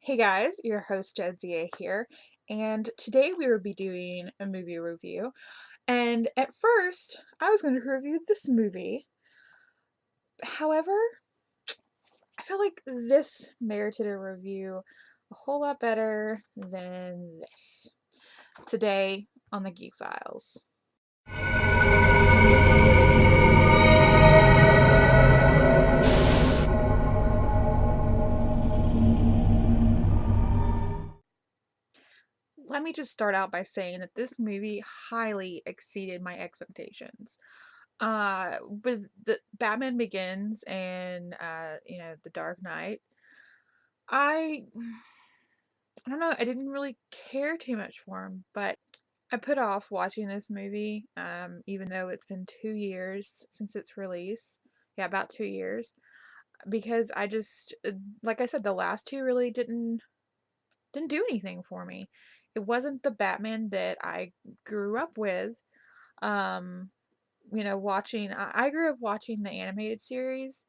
Hey guys, your host Jadzia here, and today we will be doing a movie review. And at first, I was going to review this movie. However, I feel like this merited a review a whole lot better than this. Today on the Geek Files. Let me just start out by saying that this movie highly exceeded my expectations. With the Batman Begins and The Dark Knight, I I don't know, I didn't really care too much for him, but I put off watching this movie, even though it's been 2 years since its release. Yeah, about 2 years, because I just, like I said, the last two really didn't do anything for me. It wasn't the Batman that I grew up with. Um, I grew up watching the animated series,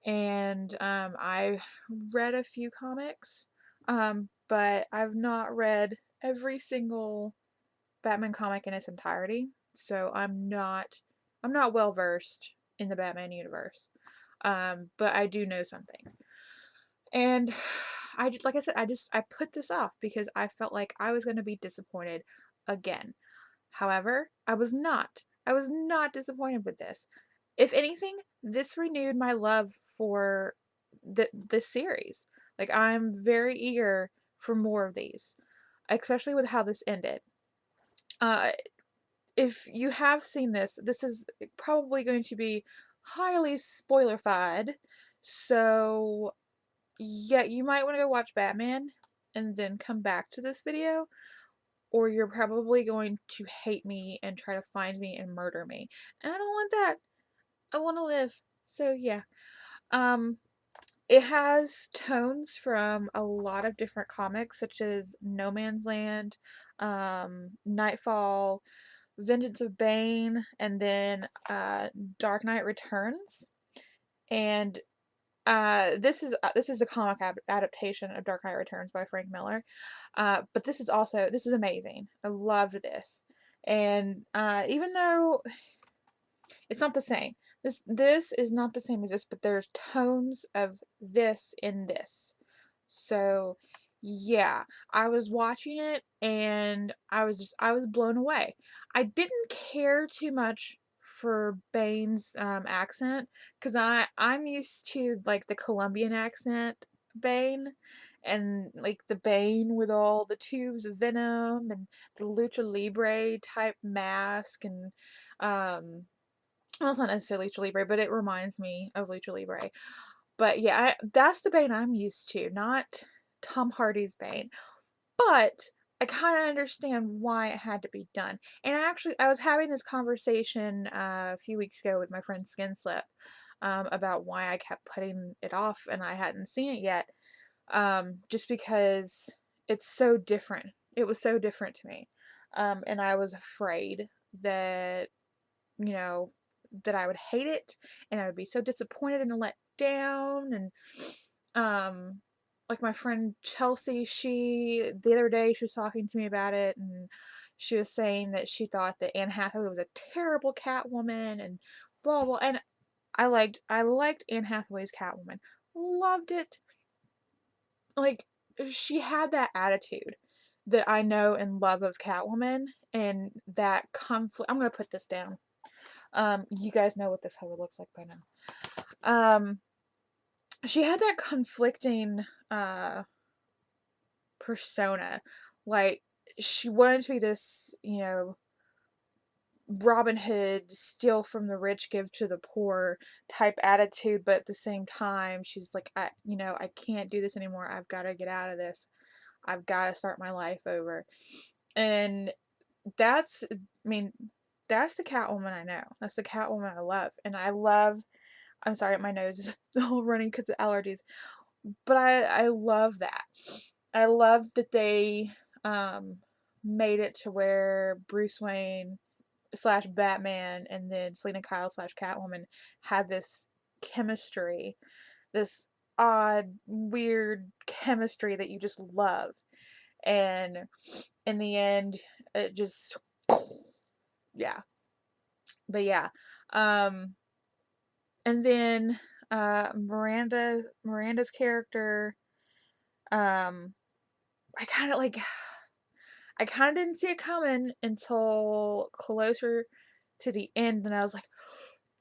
and I've read a few comics, but I've not read every single Batman comic in its entirety, so I'm not well versed in the Batman universe. But I do know some things. And I just, like I said, I put this off because I felt like I was going to be disappointed again. However, I was not. I was not disappointed with this. If anything, this renewed my love for this series. Like, I'm very eager for more of these, especially with how this ended. Uh, if you have seen this, this is probably going to be highly spoilerified. So, yeah, you might want to go watch Batman and then come back to this video, or you're probably going to hate me and try to find me and murder me. And I don't want that. I want to live. So yeah. Um it has tones from a lot of different comics such as No Man's Land, Nightfall, Vengeance of Bane, and then Dark Knight Returns. And this is a comic adaptation of Dark Knight Returns by Frank Miller. But this is amazing. I loved this, and even though it's not the same, this is not the same as this, but there's tones of this in this. So yeah, I was watching it and I was blown away. I didn't care too much for Bane's accent because I'm used to like the Colombian accent Bane, and like the Bane with all the tubes of venom and the lucha libre type mask, and um well, it's not necessarily lucha libre, but it reminds me of lucha libre. But yeah, that's the Bane I'm used to, not Tom Hardy's Bane. But I kind of understand why it had to be done. And I was having this conversation a few weeks ago with my friend Skinslip, about why I kept putting it off and I hadn't seen it yet. Just because it's so different. It was so different to me. And I was afraid that, you know, that I would hate it and I would be so disappointed and let down. And um like my friend Chelsea, she the other day she was talking to me about it, and she was saying that she thought that Anne Hathaway was a terrible Catwoman and blah blah. And I liked Anne Hathaway's Catwoman. Loved it. Like, she had that attitude that I know and love of Catwoman, and that conflict. I'm gonna put this down. You guys know what this cover looks like by now. She had that conflicting uh persona. Like, she wanted to be this, Robin Hood, steal from the rich, give to the poor type attitude, but at the same time, she's like, I can't do this anymore. I've got to get out of this. I've got to start my life over. And that's, I mean, that's the Catwoman I know. That's the Catwoman I love. And I'm sorry, my nose is all running because of allergies. But I love that. I love that they um made it to where Bruce Wayne slash Batman and then Selena Kyle slash Catwoman had this chemistry, this odd, weird chemistry that you just love. And in the end, it just, yeah. But yeah. Um, and then Miranda's character, um, I kind of like I kind of didn't see it coming until closer to the end, and I was like,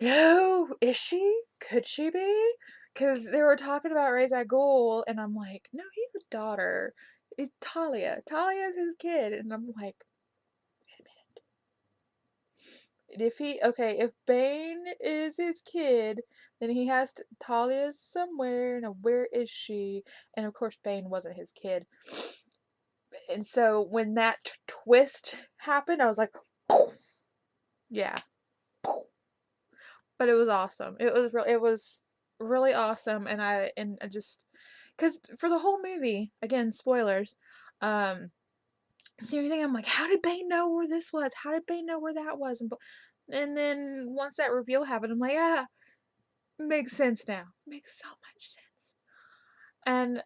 no, is she? Could she be? Because they were talking about Ra's al Ghul, and I'm like, no, he's a daughter. It's Talia. Talia's his kid, and I'm like, wait a minute. If Bane is his kid, then he has to, Talia's somewhere. Now, where is she? And of course, Bane wasn't his kid. And so when that twist happened, I was like, yeah. But it was awesome. It was really awesome, and I just, because for the whole movie, again, spoilers, so everything, I'm like, how did Bane know where this was? How did Bane know where that was? And then once that reveal happened, I'm like, ah, makes sense now. Makes so much sense. And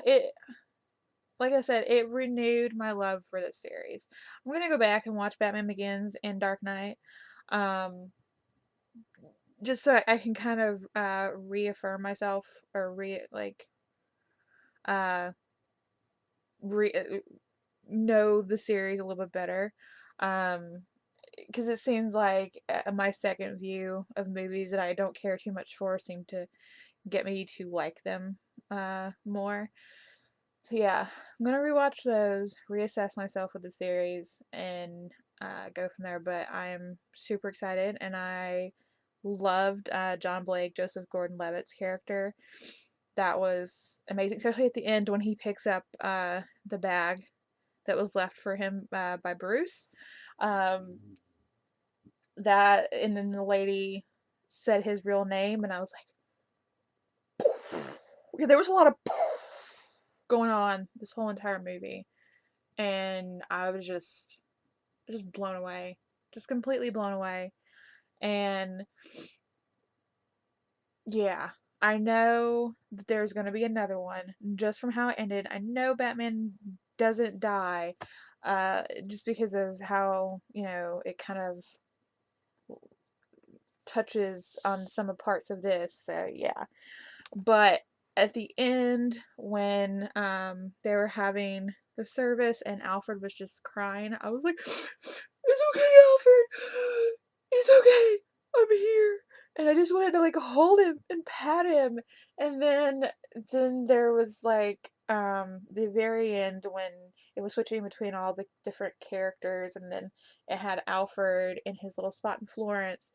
it, like I said, it renewed my love for this series. I'm gonna go back and watch Batman Begins and Dark Knight, um, just so I can kind of reaffirm myself, or uh, re know the series a little bit better. Um, because it seems like my second view of movies that I don't care too much for seem to get me to like them more. So yeah, I'm gonna rewatch those, reassess myself with the series, and go from there. But I'm super excited, and I loved John Blake, Joseph Gordon-Levitt's character. That was amazing, especially at the end when he picks up the bag that was left for him by Bruce. Um, that, and then the lady said his real name, and I was like, yeah, there was a lot of going on this whole entire movie, and I was just blown away, just completely blown away. And yeah, I know that there's going to be another one just from how it ended. I know Batman doesn't die, just because of how, it kind of touches on some of parts of this. So yeah. But at the end, when they were having the service and Alfred was just crying, I was like, "It's okay, Alfred. It's okay. I'm here." And I just wanted to like hold him and pat him. And then there was like the very end when it was switching between all the different characters, and then it had Alfred in his little spot in Florence.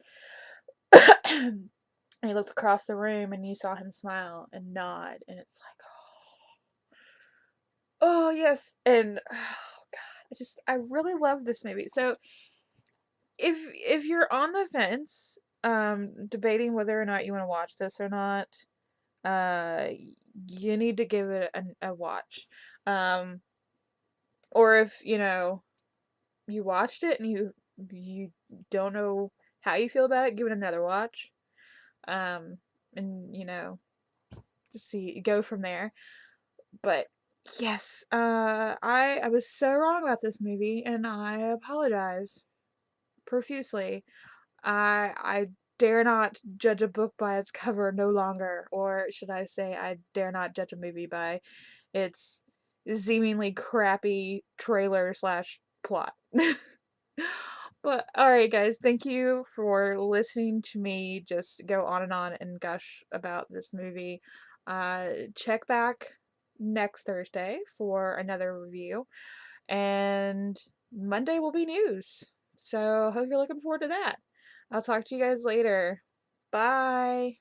And he looked across the room and you saw him smile and nod, and it's like, oh yes. And oh god, I really love this movie. So if you're on the fence, debating whether or not you want to watch this or not, uh you need to give it a watch. um or if you watched it and you don't know how you feel about it, give it another watch. um and just see, go from there. But yes, I was so wrong about this movie, and I apologize profusely. I dare not judge a book by its cover no longer, or should I say, I dare not judge a movie by its seemingly crappy trailer slash plot. But alright, guys, thank you for listening to me just go on and gush about this movie. Check back next Thursday for another review, and Monday will be news. So, hope you're looking forward to that. I'll talk to you guys later. Bye.